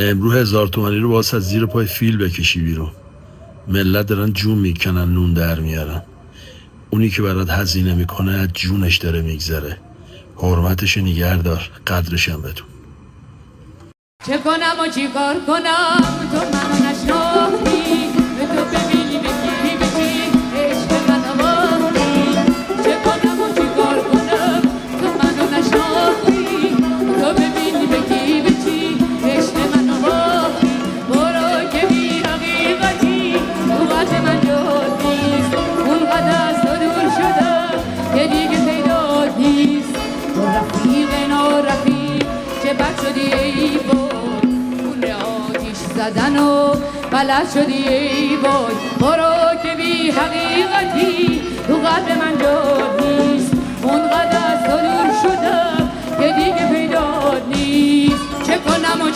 امرو 1000 تومانی رو باز از زیر پای فیل بکشی بیرون. ملت دارن جون میکنن، نون در میارن. اونی که برات هزینه میکنه از جونش داره میگذره. حرمتش نگه دار، قدرش هم بدون. چه کنم و چی کار کنم تو منو نشناختی، به تو ببینی بگیری بگی عشق من آوردی. چه کنم و چی کار کنم تو منو نشناختی، تو ببینی بگی بگی عشق من آوردی. برو که بی حقیقتی تو قد من جاد نیست، اونقدر از تو دور شدم که دیگه پیدا نیست. تو رفیق نارفیق چه بد شدی ای وای، آتیش زدن و بلد شدی ای وای. برو که بی حقیقتی تو قلب من جاد نیست، اونقدر از تو دور شدم که دیگه پیدا نیست. چه کنم و